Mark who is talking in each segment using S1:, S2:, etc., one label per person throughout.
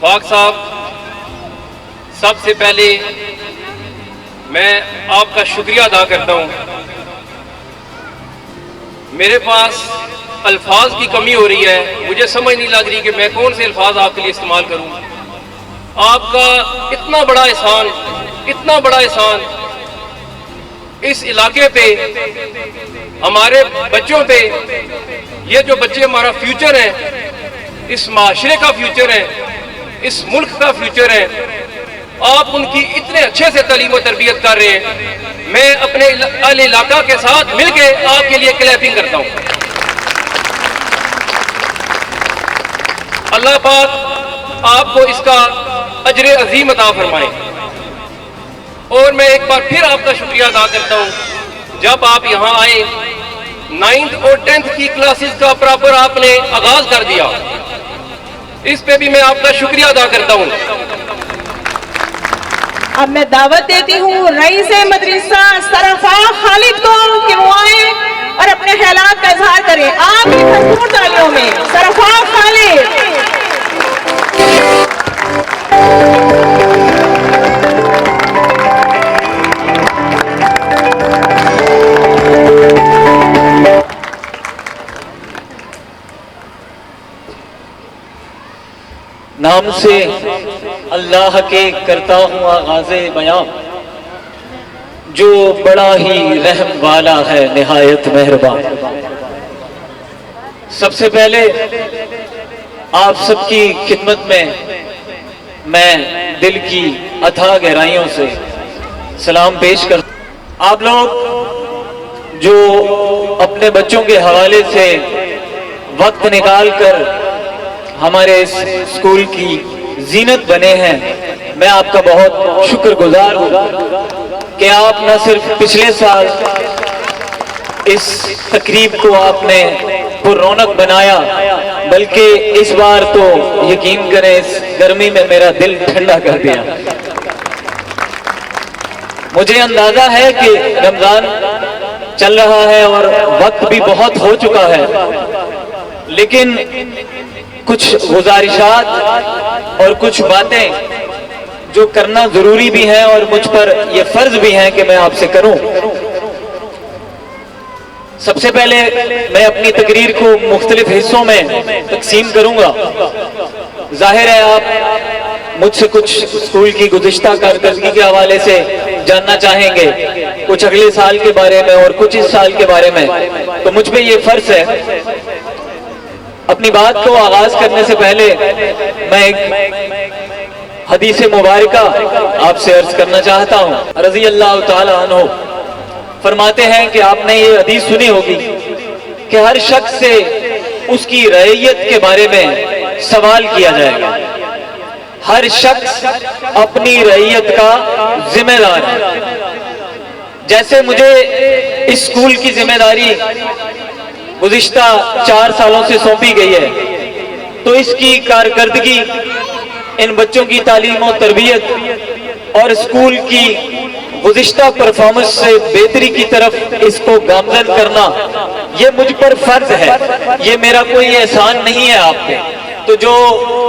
S1: शफाक साहब, सबसे पहले मैं आपका शुक्रिया अदा करता हूँ। मेरे पास अल्फाज की कमी हो रही है, मुझे समझ नहीं लग रही कि मैं कौन से अल्फाज आपके लिए इस्तेमाल करूँ। आपका इतना बड़ा एहसान, इतना बड़ा एहसान इस इलाके पे, हमारे बच्चों पे, ये जो बच्चे हमारा फ्यूचर है, इस माशरे का फ्यूचर है, इस मुल्क का फ्यूचर है, आप उनकी इतने अच्छे से तालीम और तरबियत कर रहे हैं। मैं अपने अहले इलाका के साथ मिलके आपके लिए क्लैपिंग करता हूं। अल्लाह पाक आपको इसका अजर अजीम अता फरमाए। और मैं एक बार फिर आपका शुक्रिया अदा करता हूं, जब आप यहाँ आए 9th और 10th की क्लासेस का प्रॉपर आपने आगाज कर दिया, इस पे भी मैं आपका शुक्रिया अदा करता हूं।
S2: अब मैं दावत देती हूँ रईस मदरसा सरफा खालिद को कि वो आए और अपने ख्यालात का इजहार करें। आप भी भरपूर तालियों में सरफा खालिद।
S3: नाम से अल्लाह के करता हूँ आगाज़े बयां, जो बड़ा ही रहम वाला है निहायत मेहरबान। सबसे पहले आप सबकी खिदमत में मैं दिल की अथाह गहराइयों से सलाम पेश कर। आप लोग जो अपने बच्चों के हवाले से वक्त निकाल कर हमारे इस स्कूल की जीनत बने हैं, मैं आपका बहुत शुक्रगुजार हूँ कि आप न सिर्फ पिछले साल इस तकरीब को आपने पुररौनक बनाया, बल्कि इस बार तो यकीन करें इस गर्मी में मेरा दिल ठंडा कर दिया। मुझे अंदाजा है कि रमजान चल रहा है और वक्त भी बहुत हो चुका है, लेकिन कुछ गुजारिशात और कुछ बातें जो करना जरूरी भी हैं और मुझ पर यह फर्ज भी है कि मैं आपसे करूं। सबसे पहले मैं अपनी तकरीर को मुख्तलिफ हिस्सों में तकसीम करूंगा। जाहिर है आप मुझसे कुछ स्कूल की गुज़िश्ता कारकर्दगी के हवाले से जानना चाहेंगे, कुछ अगले साल के बारे में और कुछ इस साल के बारे में, तो मुझ पे ये फर्ज है। अपनी बात को आगाज करने से पहले मैं एक हदीस मुबारका आपसे अर्ज करना चाहता हूँ। रज़ी अल्लाह ताला अन्हु फरमाते हैं कि आपने ये हदीस सुनी होगी कि हर शख्स से उसकी रइयत के बारे में सवाल किया जाएगा। हर शख्स अपनी रइयत का जिम्मेदार है। जैसे मुझे इस स्कूल की जिम्मेदारी गुज़िश्ता 4 सालों से सौंपी गई है, तो इसकी कारकर्दगी, इन बच्चों की तालीम और तरबियत और स्कूल की गुज़िश्ता परफॉर्मेंस से बेहतरी की तरफ इसको गामजन करना, ये मुझ पर फर्ज है, ये मेरा कोई एहसान नहीं है आप पे। तो जो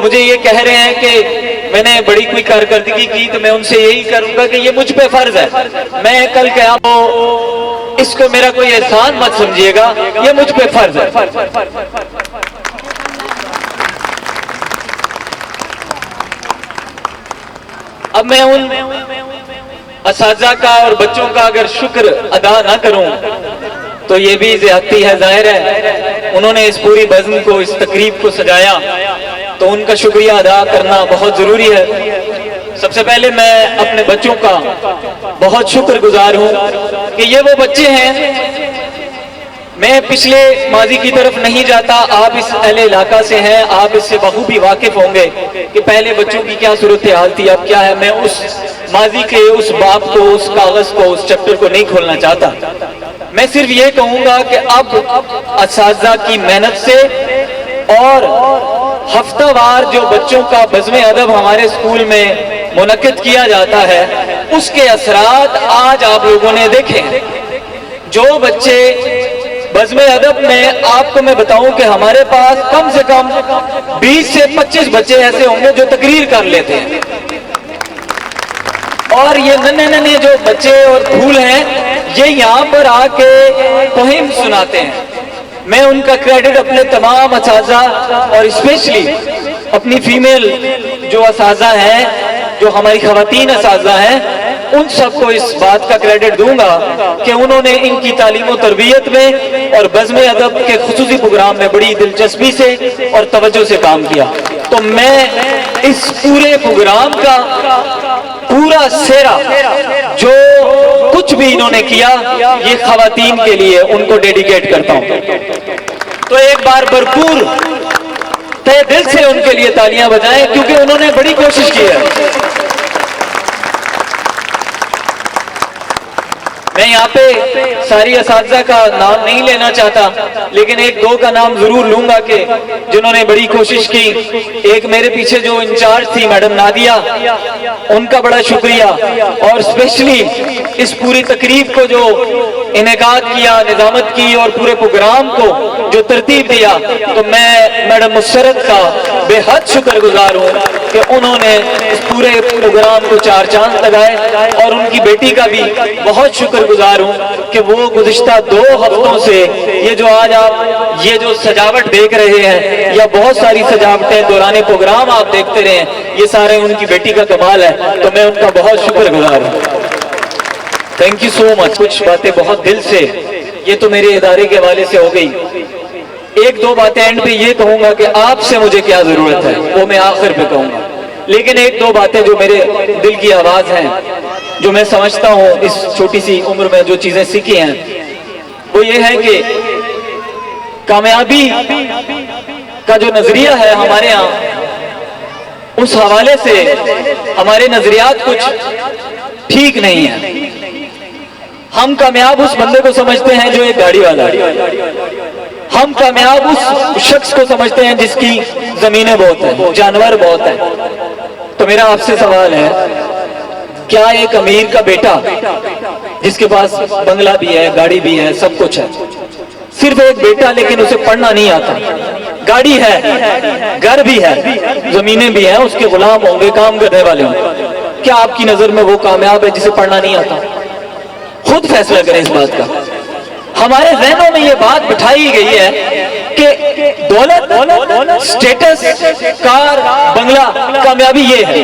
S3: मुझे ये कह रहे हैं कि मैंने बड़ी कोई कारकर्दगी की, तो मैं उनसे यही करूंगा कि ये मुझ पे फर्ज है। मैं कल क्या इसको मेरा कोई एहसान मत समझिएगा, ये मुझ पे फर्ज है। अब मैं उन असातिज़ा का और बच्चों का अगर शुक्र अदा ना करूं तो ये भी ज़्यादती है। जाहिर है उन्होंने इस पूरी बज़्म को, इस तकरीब को सजाया, तो उनका शुक्रिया अदा करना बहुत जरूरी है। सबसे पहले मैं अपने बच्चों का बहुत शुक्रगुजार हूं कि ये वो बच्चे हैं, मैं पिछले माजी की तरफ नहीं जाता, आप इस अहले इलाका से हैं, आप इससे बखूबी वाकिफ होंगे कि पहले बच्चों की क्या सूरत हाल थी, अब क्या है। मैं उस माजी के उस बाब को, उस कागज को, उस चैप्टर को नहीं खोलना चाहता। मैं सिर्फ ये कहूंगा कि अब असातिज़ा की मेहनत से और हफ्तावार जो बच्चों का बज़्म अदब हमारे स्कूल में मुनक्किद किया जाता है, उसके असरात आज आप लोगों ने देखे। जो बच्चे बज़्म अदब में आपको मैं बताऊं कि हमारे पास कम से कम 20 से 25 बच्चे ऐसे होंगे जो तकरीर कर लेते हैं, और ये नन्हे नन्हे जो बच्चे और फूल हैं ये यहाँ पर आके पोहिम सुनाते हैं। मैं उनका क्रेडिट अपने तमाम असाज़ा और स्पेशली अपनी फीमेल जो असाज़ा हैं, जो हमारी ख़वातीन असाज़ा हैं, उन सबको इस बात का क्रेडिट दूंगा कि उन्होंने इनकी तालीम और तरबियत में और बज़्म अदब के खुसूसी प्रोग्राम में बड़ी दिलचस्पी से और तवज्जो से काम किया। तो मैं इस पूरे प्रोग्राम का पूरा सेरा जो कुछ भी इन्होंने किया ये ख़वातीन के लिए उनको डेडिकेट करता हूं। तो एक बार भरपूर तहे दिल से उनके लिए तालियां बजाएं, क्योंकि उन्होंने बड़ी कोशिश की है। मैं यहाँ पे सारी असातिज़ा का नाम नहीं लेना चाहता, लेकिन एक दो का नाम जरूर लूंगा कि जिन्होंने बड़ी कोशिश की। एक मेरे पीछे जो इंचार्ज थी मैडम नादिया, उनका बड़ा शुक्रिया, और स्पेशली इस पूरी तकरीब को जो इनेकाद किया, निजामत की और पूरे प्रोग्राम को जो तरतीब दिया, तो मैं मैडम मुसरत का बेहद शुक्रगुजार हूँ कि उन्होंने इस पूरे प्रोग्राम को चार चांद लगाए, और उनकी बेटी का भी बहुत शुक्रगुजार हूँ कि वो गुज़िश्ता 2 हफ्तों से ये जो आज आप ये जो सजावट देख रहे हैं या बहुत सारी सजावटें दौरान प्रोग्राम आप देखते रहे हैं, ये सारे उनकी बेटी का कमाल है। तो मैं उनका बहुत शुक्रगुजार हूँ। Thank you so much. कुछ बातें बहुत दिल से, ये तो मेरे इदारे के हवाले से हो गई। एक दो बातें एंड पे ये कहूंगा कि आपसे मुझे क्या जरूरत है वो मैं आखिर पे कहूंगा, लेकिन एक दो बातें जो मेरे दिल की आवाज हैं, जो मैं समझता हूं इस छोटी सी उम्र में जो चीजें सीखी हैं, वो ये है कि कामयाबी का जो नजरिया है हमारे यहाँ, उस हवाले से हमारे नजरियात कुछ ठीक नहीं है। हम कामयाब उस बंदे को समझते हैं जो एक गाड़ी वाला है, हम कामयाब उस शख्स को समझते हैं जिसकी जमीनें बहुत हैं, जानवर बहुत हैं। तो मेरा आपसे सवाल है, क्या एक अमीर का बेटा जिसके पास बंगला भी है, गाड़ी भी है, सब कुछ है, सिर्फ एक बेटा लेकिन उसे पढ़ना नहीं आता, गाड़ी है, घर भी है, जमीनें भी हैं, उसके गुलाम होंगे, काम करने वाले होंगे, क्या आपकी नजर में वो कामयाब है जिसे पढ़ना नहीं आता? खुद फैसला करें इस बात का। हमारे जहनों में ये बात बिठाई गई है कि दौलत, स्टेटस, कार, बंगला कामयाबी ये है।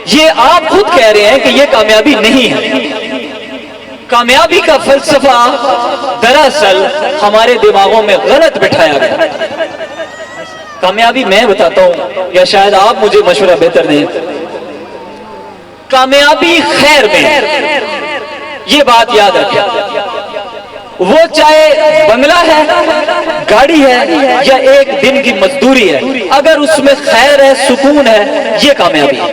S3: ये आप खुद कह रहे हैं कि ये कामयाबी नहीं है। कामयाबी का फलसफा दरअसल हमारे दिमागों में गलत बिठाया गया। कामयाबी मैं बताता हूं, या शायद आप मुझे मशवरा बेहतर दें। कामयाबी खैर में, ये बात याद रखें। वो चाहे बंगला है, गाड़ी है, या एक दिन की मजदूरी है, अगर उसमें खैर है, सुकून है, ये कामयाबी है।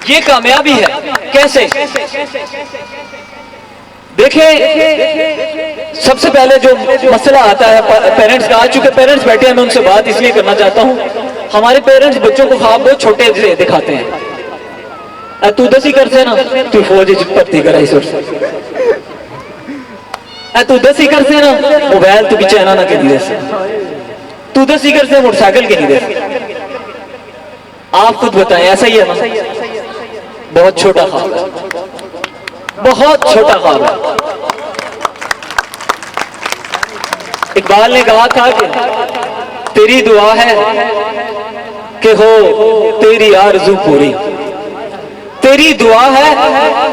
S3: ये कामयाबी है। कैसे? देखिए, सबसे पहले जो मसला आता है पेरेंट्स का, आ चुके पेरेंट्स बैठे हैं, मैं उनसे बात इसलिए करना चाहता हूं। हमारे पेरेंट्स बच्चों को ख्वाब बहुत छोटे से दिखाते हैं। तू 10 ही कर से ना, तू फौज भर्ती करा इस तू 10 ही कर से ना, मोबाइल तू पीछे ना के दे, तू 10 ही कर से मोटरसाइकिल के नहीं दे। आप खुद बताएं, ऐसा ही है ना? बहुत छोटा ख्वाब है, बहुत छोटा ख्वाब है। इकबाल ने कहा था कि तेरी दुआ है कि हो तेरी आरज़ू पूरी, तेरी दुआ है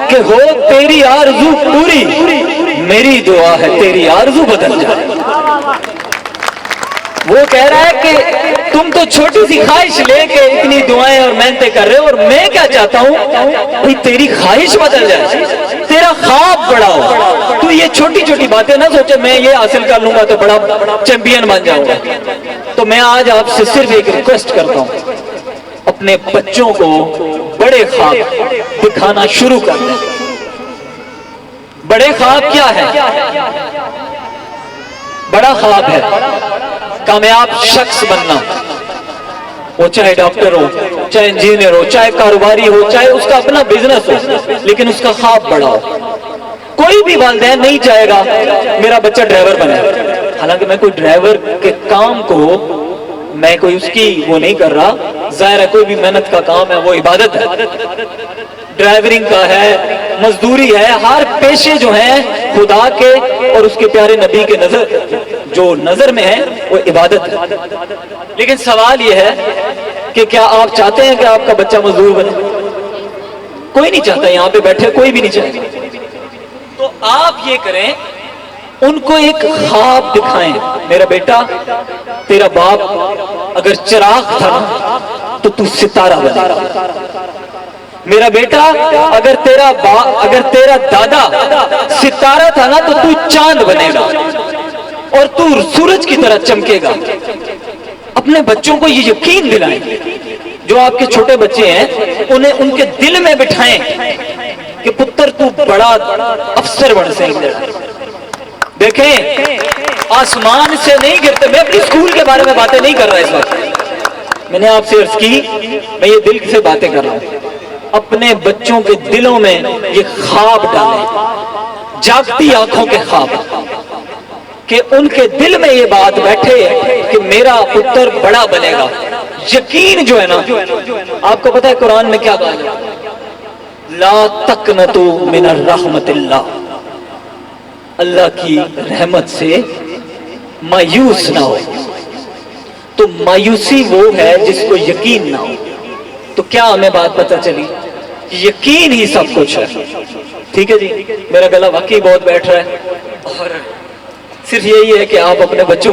S3: कि हो तेरी आरज़ू पूरी, मेरी दुआ है तेरी आरज़ू बदल जाए। वो कह रहा है कि तुम तो छोटी सी ख्वाहिश लेके इतनी दुआएं और मेहनतें कर रहे हो, और मैं क्या चाहता हूं भाई तेरी ख्वाहिश बदल जाए, तेरा ख्वाब बड़ा हो। तू ये छोटी छोटी बातें ना सोचे मैं ये हासिल कर लूंगा तो बड़ा चैंपियन बन जाऊंगा। तो मैं आज आपसे सिर्फ एक रिक्वेस्ट करता हूं, अपने बच्चों को बड़े ख्वाब दिखाना शुरू कर दें। बड़े ख्वाब क्या है? बड़ा ख्वाब है कामयाब शख्स बनना, वो चाहे डॉक्टर हो, चाहे इंजीनियर हो, चाहे कारोबारी हो, चाहे उसका अपना बिजनेस हो, लेकिन उसका ख्वाब बड़ा हो। कोई भी वालिदैन नहीं चाहेगा मेरा बच्चा ड्राइवर बने। हालांकि मैं कोई ड्राइवर के काम को मैं कोई उसकी वो नहीं कर रहा, जाहिर है कोई भी मेहनत का काम है, वो इबादत है, ड्राइवरिंग का है, मजदूरी है, हर पेशे जो हैं खुदा के और उसके प्यारे नबी के जो नजर में है वो इबादत है। लेकिन सवाल ये है कि क्या आप चाहते हैं कि आपका बच्चा मजदूर बने? कोई नहीं चाहता, यहाँ पे बैठे कोई भी नहीं चाहता। तो आप ये करें, उनको एक ख्वाब दिखाएं। मेरा बेटा, तेरा बाप अगर चिराग था ना तो तू सितारा बनेगा। मेरा बेटा, अगर तेरा दादा सितारा था ना तो तू चांद बनेगा और तू सूरज की तरह चमकेगा। अपने बच्चों को ये यकीन दिलाएं, जो आपके छोटे बच्चे हैं उन्हें उनके दिल में बिठाएं कि पुत्र तू बड़ा अफसर बन सकेगा। देखें, आसमान से नहीं गिरते। मैं अपने स्कूल के बारे में बातें नहीं कर रहा इस वक्त, मैंने आपसे अर्ज की, मैं ये दिल से बातें कर रहा हूं। अपने बच्चों के दिलों में ये ख्वाब डालें, जागती आंखों के ख्वाब, कि उनके दिल में ये बात बैठे कि मेरा पुत्र बड़ा बनेगा। यकीन जो है ना, आपको पता है कुरान में क्या कहा है? ला तकनतु मिनर रहमतिल्लाह, अल्लाह की रहमत से मायूस ना हो। तो मायूसी वो है जिसको यकीन ना हो। तो क्या हमें बात पता चली? यकीन ही सब कुछ है। ठीक है जी, मेरा गला वाकई बहुत बैठ रहा है और सिर्फ यही है कि आप अपने बच्चों